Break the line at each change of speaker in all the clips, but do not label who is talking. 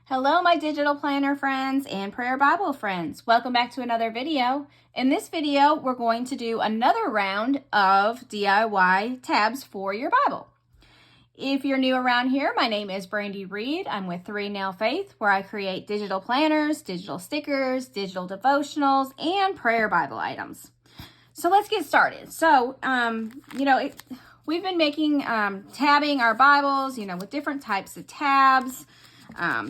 Hello, my digital planner friends and prayer Bible friends. Welcome back to another video. In this video, we're going to do another round of DIY tabs for your Bible. If you're new around here, my name is Brandy Reed. I'm with 3 Nail Faith, where I create digital planners, digital stickers, digital devotionals, and prayer Bible items. So let's get started. So, we've been making tabbing our Bibles, with different types of tabs.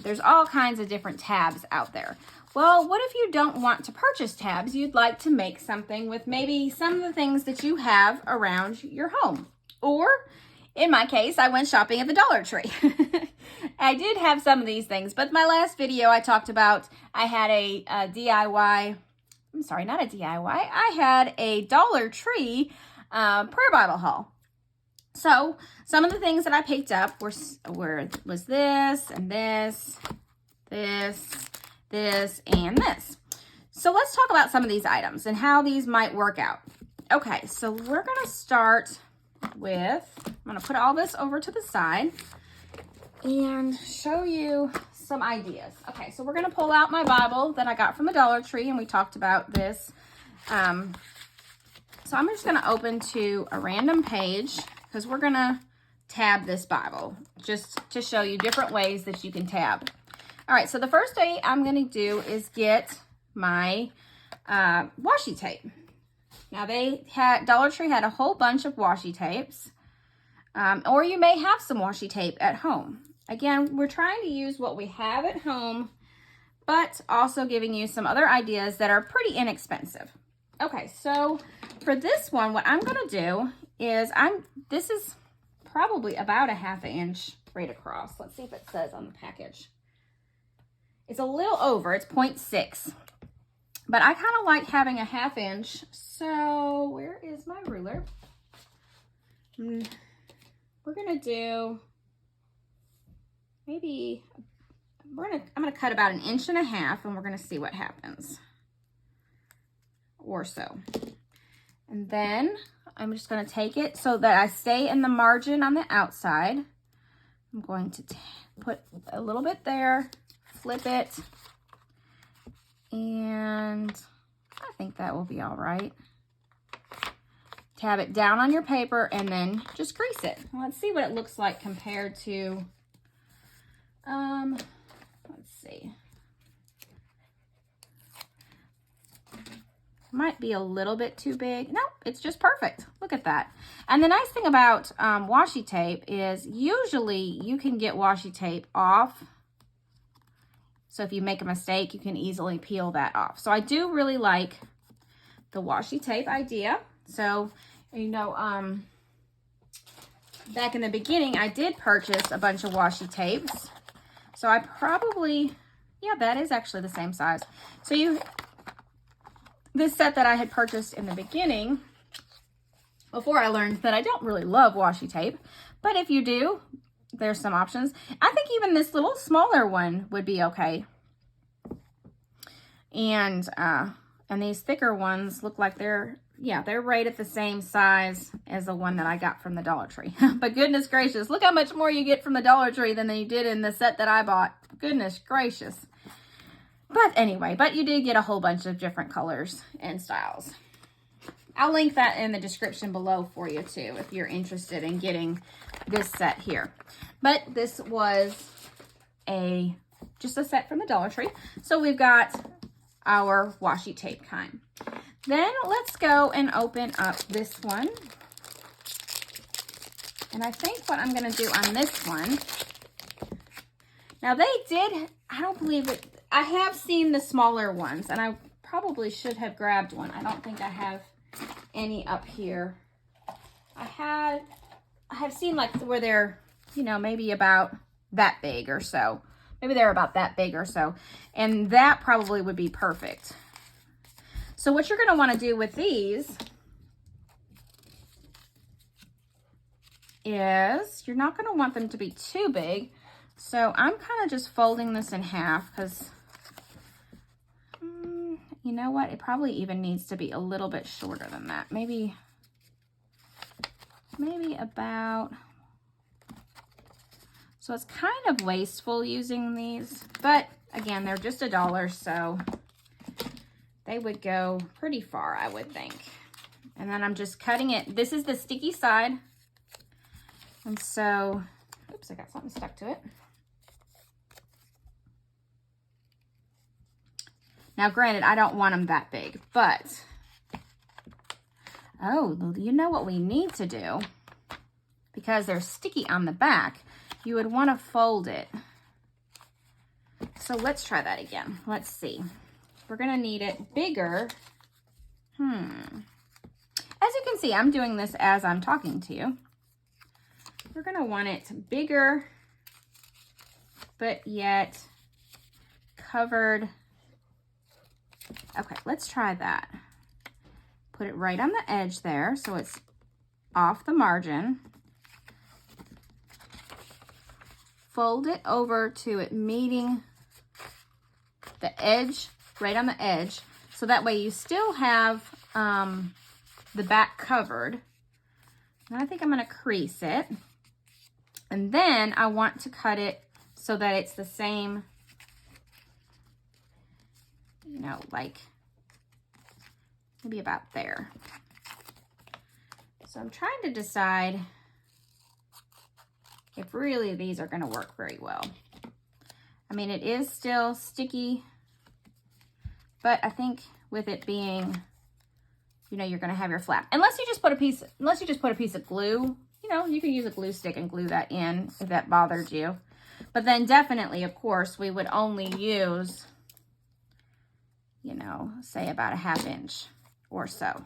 There's all kinds of different tabs out there. Well, what if you don't want to purchase tabs? You'd like to make something with maybe some of the things that you have around your home. Or, in my case, I went shopping at the Dollar Tree. I did have some of these things, but my last video I talked about, I had a DIY, I'm sorry, not a DIY, I had a Dollar Tree prayer Bible haul. So some of the things that I picked up was this and this, this, and this. So let's talk about some of these items and how these might work out. Okay, so we're going to start with, I'm going to put all this over to the side and show you some ideas. Okay, so we're going to pull out my Bible that I got from the Dollar Tree, and we talked about this. So I'm just going to open to a random page, because we're going to tab this Bible just to show you different ways that you can tab. All right, so the first thing I'm going to do is get my washi tape. Now, Dollar Tree had a whole bunch of washi tapes, or you may have some washi tape at home. Again, we're trying to use what we have at home, but also giving you some other ideas that are pretty inexpensive. Okay, so for this one, what I'm going to do is this is probably about a 1/2 inch right across. Let's see if it says on the package. It's a little over, it's 0.6, but I kind of like having a 1/2 inch. So where is my ruler? We're gonna do maybe, I'm gonna cut about 1.5 inches, and we're gonna see what happens, or so. And then I'm just going to take it so that I stay in the margin on the outside. I'm going to put a little bit there, flip it, and I think that will be all right. Tab it down on your paper and then just crease it. Let's see what it looks like compared to, let's see. Might be a little bit too big. No, it's just perfect. Look at that. And the nice thing about washi tape is usually you can get washi tape off. So if you make a mistake, you can easily peel that off. So I do really like the washi tape idea. So, back in the beginning, I did purchase a bunch of washi tapes. So I probably, yeah, that is actually the same size. So this set that I had purchased in the beginning, before I learned that I don't really love washi tape, but if you do, there's some options. I think even this little smaller one would be okay. And these thicker ones look like they're right at the same size as the one that I got from the Dollar Tree. But goodness gracious, look how much more you get from the Dollar Tree than you did in the set that I bought. Goodness gracious. But anyway, you did get a whole bunch of different colors and styles. I'll link that in the description below for you too, if you're interested in getting this set here. But this was just a set from the Dollar Tree. So we've got our washi tape kind. Then let's go and open up this one. And I think what I'm going to do on this one, now I don't believe it, I have seen the smaller ones, and I probably should have grabbed one. I don't think I have any up here. I have seen like where they're, maybe about that big or so. Maybe they're about that big or so. And that probably would be perfect. So what you're going to want to do with these is you're not going to want them to be too big. So I'm kind of just folding this in half because you know what? It probably even needs to be a little bit shorter than that. Maybe about, so So it's kind of wasteful using these, but again, they're just $1, so they would go pretty far, I would think. And then I'm just cutting it. This is the sticky side. And so, oops, I got something stuck to it. Now, granted, I don't want them that big, but, oh, you know what we need to do? Because they're sticky on the back, you would want to fold it. So let's try that again. Let's see. We're going to need it bigger. As you can see, I'm doing this as I'm talking to you. We're going to want it bigger, but yet covered. Okay, let's try that. Put it right on the edge there so it's off the margin. Fold it over to it meeting the edge, right on the edge. So that way you still have the back covered. And I think I'm going to crease it. And then I want to cut it so that it's the same, you know, like maybe about there. So I'm trying to decide if really these are going to work very well. I mean, it is still sticky, but I think with it being, you know, you're going to have your flap. Unless you just put a piece of glue, you know, you can use a glue stick and glue that in if that bothered you. But then definitely, of course, we would only use, you know, say about a 1/2 inch or so.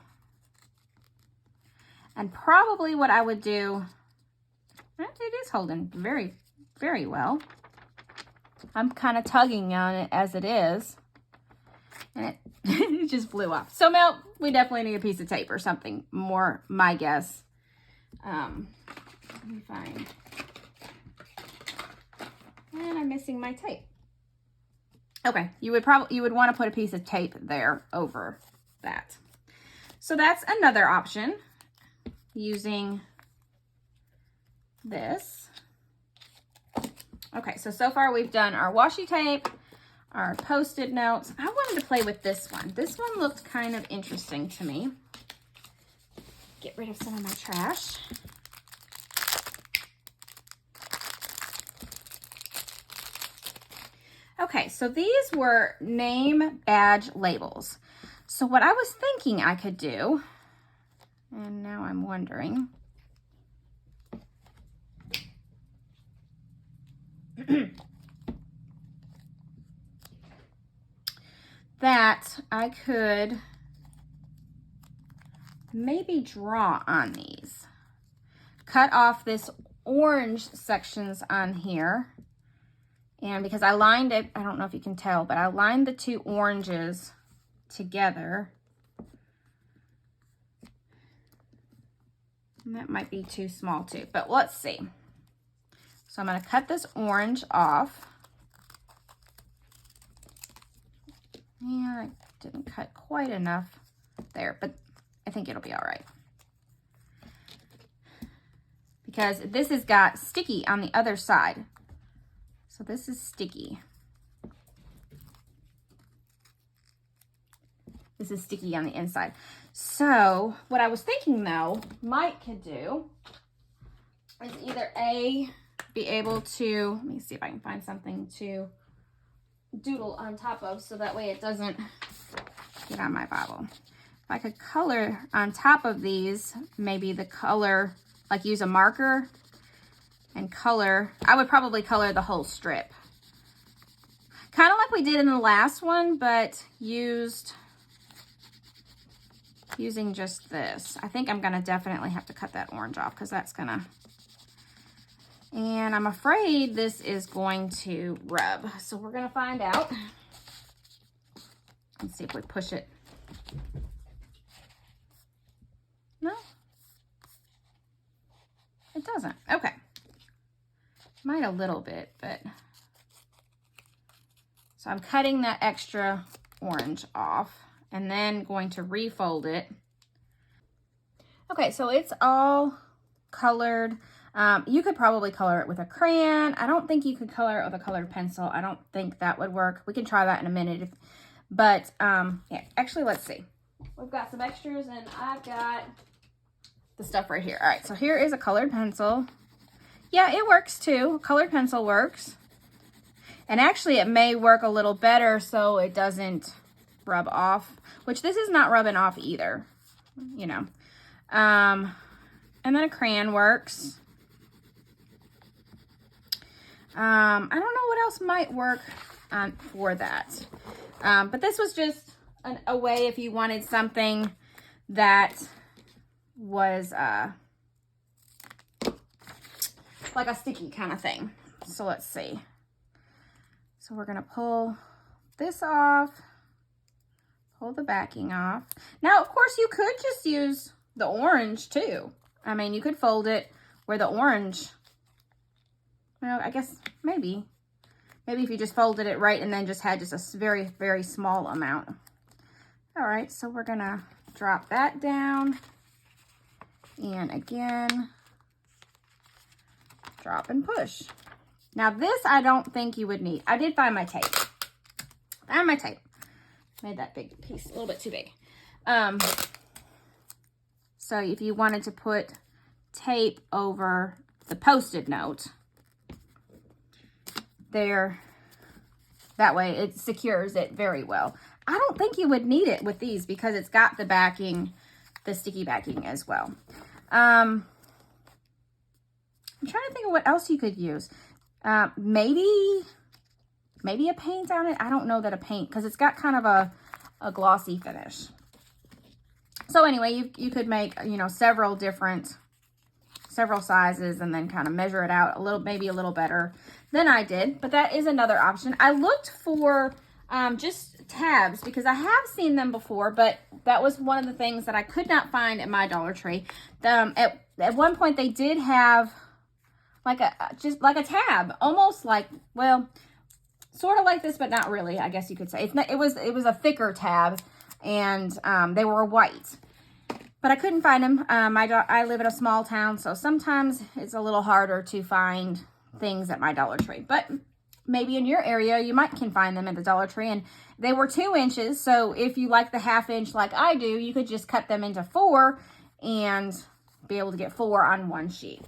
And probably what I would do, it is holding very, very well. I'm kind of tugging on it as it is. And it just flew off. So Mel, we definitely need a piece of tape or something more, my guess. Let me find. And I'm missing my tape. Okay, you would want to put a piece of tape there over that. So that's another option, using this. Okay, so far we've done our washi tape, our Post-it notes. I wanted to play with this one. This one looked kind of interesting to me. Get rid of some of my trash. Okay, so these were name badge labels. So what I was thinking I could do, and now I'm wondering, that I could maybe draw on these. Cut off this orange sections on here. And because I lined it, I don't know if you can tell, but I lined the two oranges together. And that might be too small too, but let's see. So I'm going to cut this orange off. Yeah, I didn't cut quite enough there, but I think it'll be all right. Because this has got sticky on the other side. So this is sticky. This is sticky on the inside. So what I was thinking though, Mike could do is either A, be able to, let me see if I can find something to doodle on top of so that way it doesn't get on my Bible. If I could color on top of these, maybe the color, like use a marker and color, I would probably color the whole strip. Kind of like we did in the last one, but using just this. I think I'm gonna definitely have to cut that orange off because that's gonna, and I'm afraid this is going to rub. So we're gonna find out. Let's see if we push it. No, it doesn't. Okay. Might a little bit, but. So I'm cutting that extra orange off and then going to refold it. Okay, so it's all colored. You could probably color it with a crayon. I don't think you could color it with a colored pencil. I don't think that would work. We can try that in a minute. But yeah, actually, let's see. We've got some extras, and I've got the stuff right here. All right, so here is a colored pencil. Yeah, it works too. Colored pencil works. And actually, it may work a little better so it doesn't rub off, which this is not rubbing off either, you know. And then a crayon works. I don't know what else might work for that. But this was just a way if you wanted something that was like a sticky kind of thing. So let's see. So we're going to pull this off, pull the backing off. Now, of course, you could just use the orange too. I mean, you could fold it where the orange, well, I guess maybe if you just folded it right and then just had just a very, very small amount. All right, so we're going to drop that down. And again, drop and push. Now this, I don't think you would need. I did find my tape. Found my tape. Made that big piece a little bit too big. So if you wanted to put tape over the Post-it note, there, that way it secures it very well. I don't think you would need it with these because it's got the backing, the sticky backing as well. I'm trying to think of what else you could use. Maybe a paint on it. I don't know that a paint, because it's got kind of a glossy finish. So anyway, you could make, you know, several sizes and then kind of measure it out a little, maybe a little better than I did. But that is another option. I looked for just tabs because I have seen them before, but that was one of the things that I could not find at my Dollar Tree. At one point they did have like just like a tab, almost like, well, sort of like this, but not really, I guess you could say. It was a thicker tab, and they were white. But I couldn't find them. I live in a small town, so sometimes it's a little harder to find things at my Dollar Tree. But maybe in your area, you can find them at the Dollar Tree. And they were 2 inches, so if you like the 1/2 inch like I do, you could just cut them into 4 and be able to get 4 on one sheet.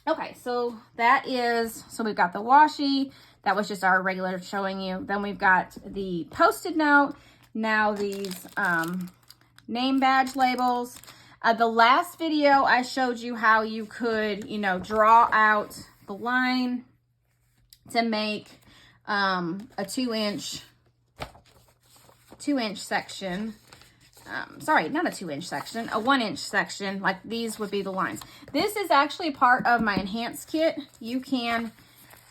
Okay, so so we've got the washi. That was just our regular showing you. Then we've got the Post-it note. Now these name badge labels. The last video I showed you how you could, you know, draw out the line to make a 2 inch section. Sorry, not a 2 inch section, a 1 inch section. Like these would be the lines. This is actually part of my enhanced kit. You can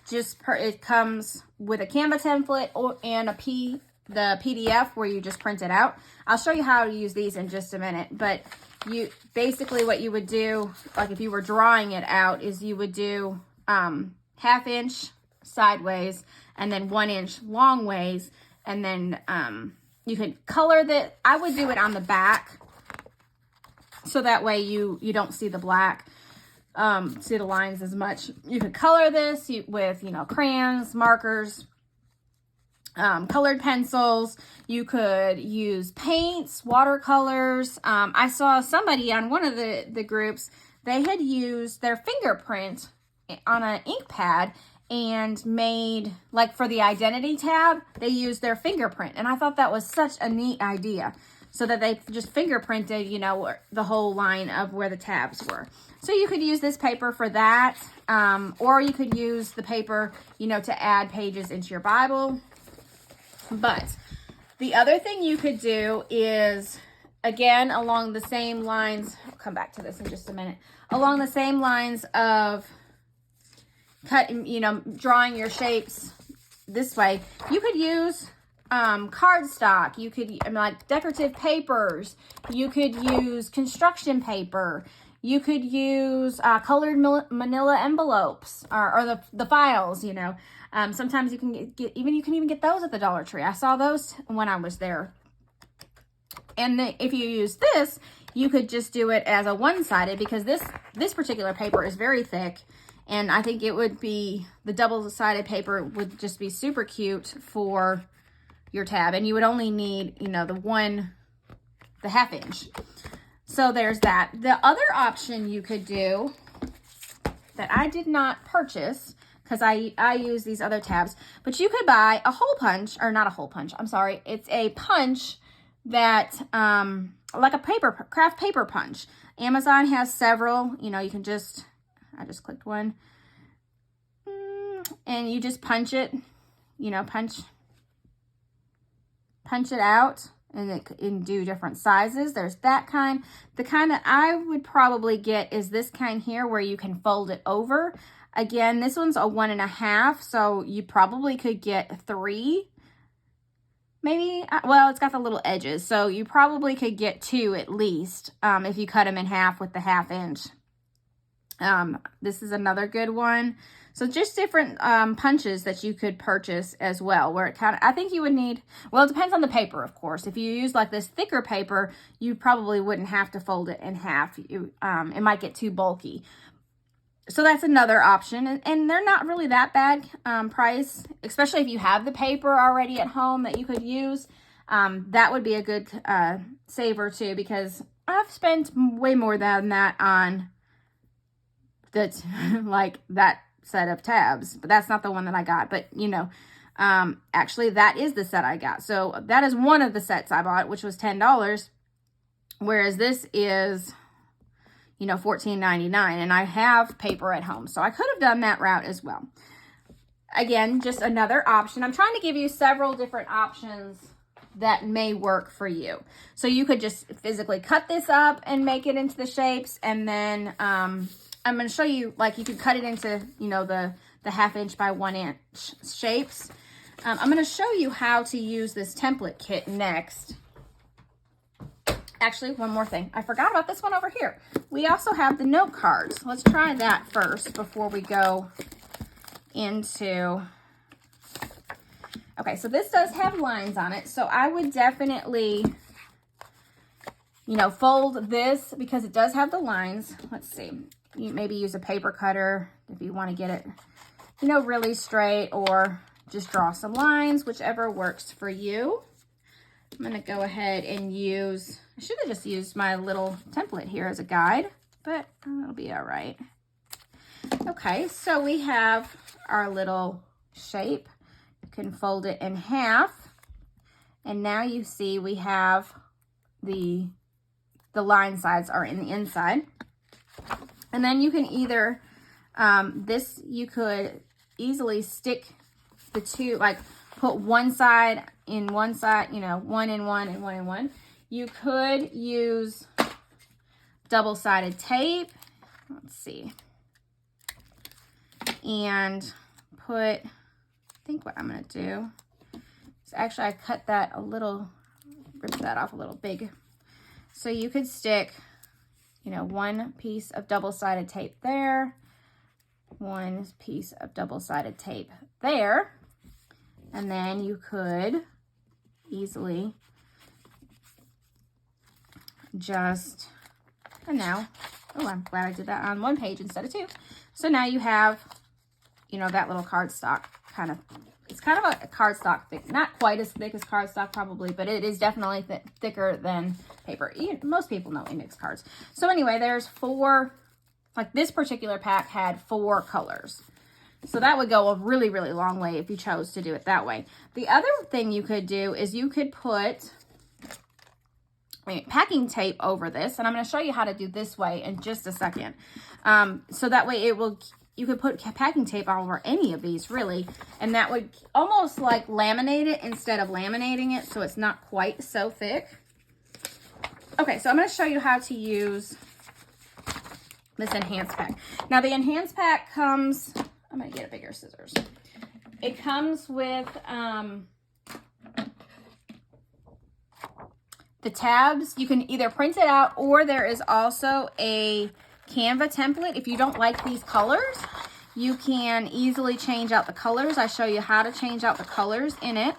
just, it comes with a Canva template and the PDF where you just print it out. I'll show you how to use these in just a minute, but basically what you would do, like if you were drawing it out, is you would do 1/2 inch sideways and then 1 inch long ways, and then you could color I would do it on the back, so that way you don't see the black, see the lines as much. You could color this with, you know, crayons, markers, colored pencils. You could use paints, watercolors. I saw somebody on one of the groups, they had used their fingerprint on an ink pad and made, like for the identity tab, they used their fingerprint. And I thought that was such a neat idea, so that they just fingerprinted, you know, the whole line of where the tabs were. So you could use this paper for that, or you could use the paper, you know, to add pages into your Bible. But the other thing you could do is, again, along the same lines, I'll come back to this in just a minute, along the same lines of drawing your shapes this way, you could use cardstock. You could, like decorative papers. You could use construction paper. You could use colored manila envelopes, or the files, you know. Sometimes you can you can even get those at the Dollar Tree. I saw those when I was there. And if you use this, you could just do it as a one-sided, because this particular paper is very thick, and I think it would be, the double-sided paper would just be super cute for your tab, and you would only need, you know, the 1/2 inch. So there's that. The other option you could do that I did not purchase, because I use these other tabs, but you could buy a hole punch, or not a hole punch, I'm sorry. It's a punch that, like a craft paper punch. Amazon has several, you know, you can just, I just clicked one, and you just punch it, you know, punch it out, and it can do different sizes. There's that kind. The kind that I would probably get is this kind here, where you can fold it over. Again, this one's a 1.5, so you probably could get 3, maybe. Well, it's got the little edges, so you probably could get 2 at least, if you cut them in half with the 1/2 inch. This is another good one. So just different punches that you could purchase as well, where it kind of, I think you would need, well, it depends on the paper, of course. If you use like this thicker paper, you probably wouldn't have to fold it in half. It might get too bulky. So that's another option, and they're not really that bad price, especially if you have the paper already at home that you could use. That would be a good saver too, because I've spent way more than that on that, like that set of tabs, but that's not the one that I got. But you know, actually that is the set I got. So that is one of the sets I bought, which was $10, whereas this is, you know, $14.99, and I have paper at home, so I could have done that route as well. Again, just another option. I'm trying to give you several different options that may work for you. So you could just physically cut this up and make it into the shapes, and then I'm going to show you, like, you could cut it into, you know, the 1/2 inch by 1 inch shapes. I'm going to show you how to use this template kit next. Actually, one more thing. I forgot about this one over here. We also have the note cards. Let's try that first before we go into... Okay, so this does have lines on it. So I would definitely, you know, fold this because it does have the lines. Let's see. You maybe use a paper cutter if you want to get it, you know, really straight, or just draw some lines, whichever works for you. I'm going to go ahead and use, I should have just used my little template here as a guide, but it'll be all right. Okay, so we have our little shape. You can fold it in half, and now you see we have the line sides are in the inside. And then you can either, you could easily stick the two, like put one side in one side, you know, one in one and one in one. You could use double-sided tape. Let's see. And put, I think what I'm going to do is actually I cut that a little, ripped that off a little big. So you could stick, you know, one piece of double-sided tape there, one piece of double-sided tape there, and then you could easily just, and now, oh, I'm glad I did that on one page instead of 2. So now you have, you know, that little cardstock kind of, it's kind of a cardstock thick, not quite as thick as cardstock probably, but it is definitely thicker than paper. Most people know index cards. So anyway, there's 4, like this particular pack had 4 colors. So that would go a really, really long way if you chose to do it that way. The other thing you could do is you could put packing tape over this, and I'm going to show you how to do this way in just a second. So that way you could put packing tape all over any of these really, and that would almost like laminate it instead of laminating it, so it's not quite so thick. Okay, so I'm going to show you how to use this enhanced pack. Now the enhanced pack comes, I'm going to get a bigger scissors. It comes with the tabs. You can either print it out, or there is also a Canva template. If you don't like these colors, you can easily change out the colors. I show you how to change out the colors in it.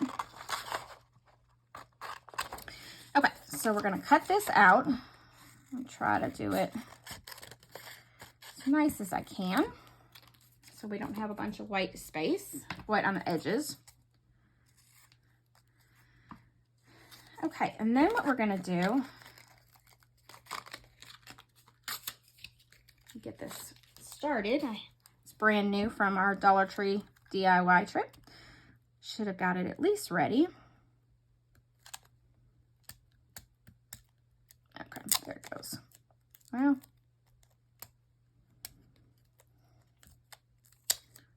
Okay, so we're going to cut this out. I'll try to do it as nice as I can so we don't have a bunch of white on the edges. Okay, and then what we're gonna do, get this started. It's brand new from our Dollar Tree DIY trip. Should have got it at least ready. Okay, there it goes. Well,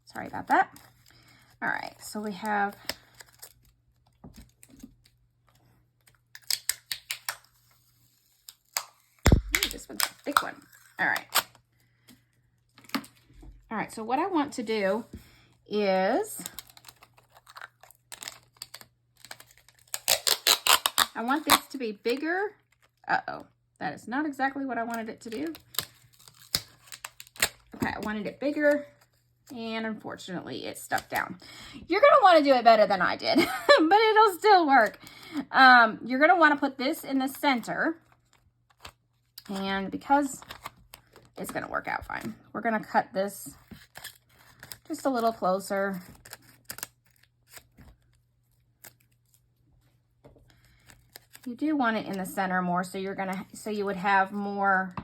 sorry about that. All right, so we have this one's a thick one. All right. All right, so what I want to do is I want this to be bigger. Uh-oh, that is not exactly what I wanted it to do. Okay, I wanted it bigger, and unfortunately it stuck down. You're gonna wanna do it better than I did, but it'll still work. You're gonna wanna put this in the center, and because it's gonna work out fine, we're gonna cut this just a little closer. You do want it in the center more, so you would have more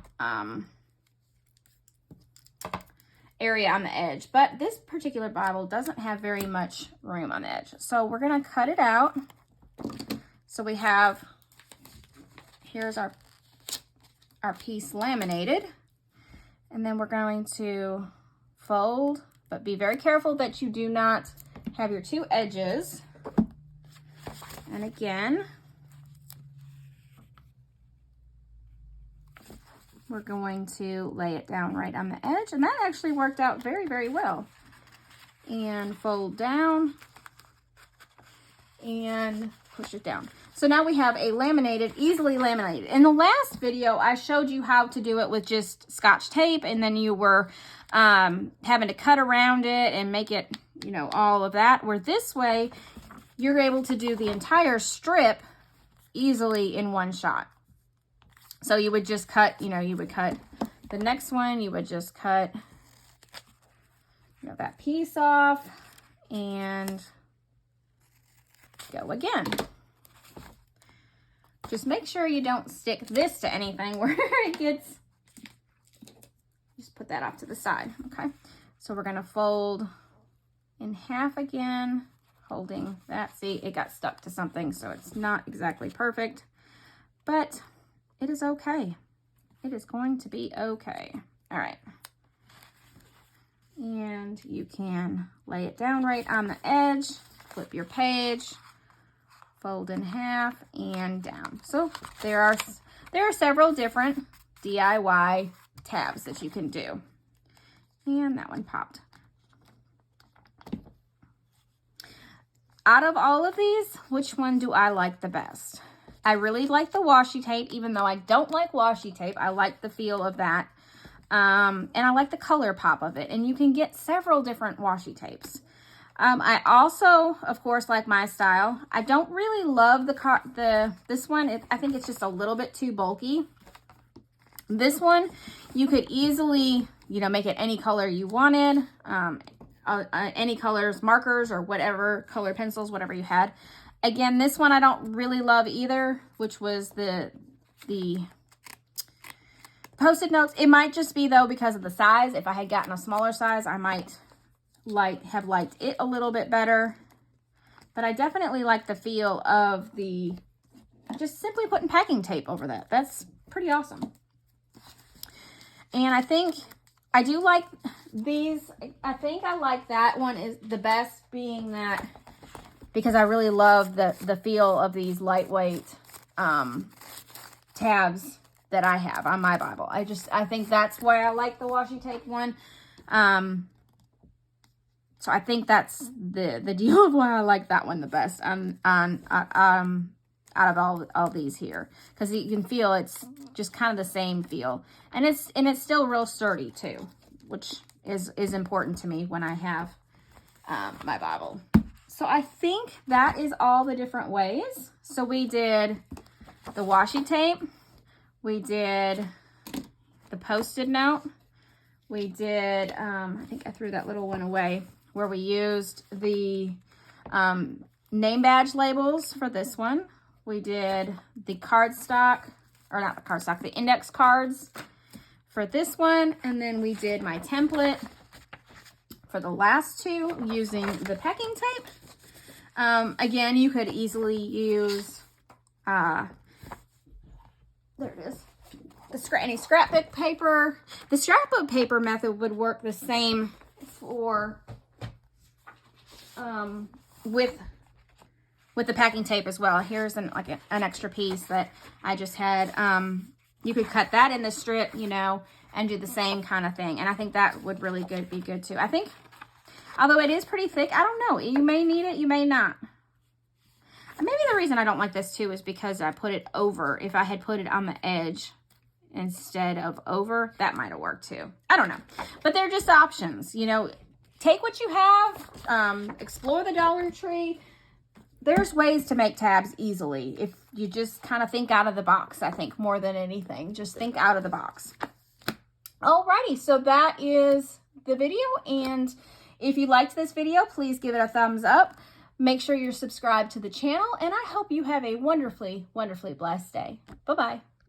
area on the edge. But this particular Bible doesn't have very much room on the edge, so we're gonna cut it out. So we have, here's our piece laminated, and then we're going to fold, but be very careful that you do not have your two edges. And again, we're going to lay it down right on the edge, and that actually worked out very, very well. And fold down and push it down. So now we have a laminated, easily laminated. In the last video, I showed you how to do it with just Scotch tape, and then you were having to cut around it and make it, you know, all of that. Where this way, you're able to do the entire strip easily in one shot. So you would just cut, you know, you would cut the next one, you would just cut, you know, that piece off and go again. Just make sure you don't stick this to anything where it gets, just put that off to the side, okay? So we're gonna fold in half again, holding that. See, it got stuck to something, so it's not exactly perfect, but it is okay. It is going to be okay. All right. And you can lay it down right on the edge, flip your page, fold in half and down. So there are several different DIY tabs that you can do. And that one popped. Out of all of these, which one do I like the best? I really like the washi tape, even though I don't like washi tape. I like the feel of that. And I like the color pop of it. And you can get several different washi tapes. I also, of course, like my style. I don't really love this one. I think it's just a little bit too bulky. This one, you could easily, you know, make it any color you wanted. Any colors, markers, or whatever, colored pencils, whatever you had. Again, this one I don't really love either, which was the Post-it notes. It might just be, though, because of the size. If I had gotten a smaller size, I might have liked it a little bit better. But I definitely like the feel of just simply putting packing tape over that. That's pretty awesome. And I think I do like these. I think I like that one is the best, being that because I really love the feel of these lightweight tabs that I have on my Bible. I think that's why I like the washi tape one. So I think that's the deal of why I like that one the best out of all these here, because you can feel it's just kind of the same feel, and it's still real sturdy too, which is important to me when I have my Bible. So I think that is all the different ways. So we did the washi tape, We did the Post-it note. We did, I think I threw that little one away, where we used the name badge labels for this one. We did the cardstock, or not the cardstock, the index cards for this one. And then we did my template for the last two using the packing tape. Again, you could easily use, there it is, any scrapbook paper. The scrapbook paper method would work the same for, with the packing tape as well. Here's an extra piece that I just had. You could cut that in the strip, you know, and do the same kind of thing. And I think that would really be good too. I think, although it is pretty thick, I don't know. You may need it, you may not. Maybe the reason I don't like this too is because I put it over. If I had put it on the edge instead of over, that might have worked too. I don't know. But they're just options, you know. Take what you have, explore the Dollar Tree. There's ways to make tabs easily if you just kind of think out of the box, I think, more than anything. Just think out of the box. Alrighty, so that is the video. And if you liked this video, please give it a thumbs up. Make sure you're subscribed to the channel. And I hope you have a wonderfully, wonderfully blessed day. Bye-bye.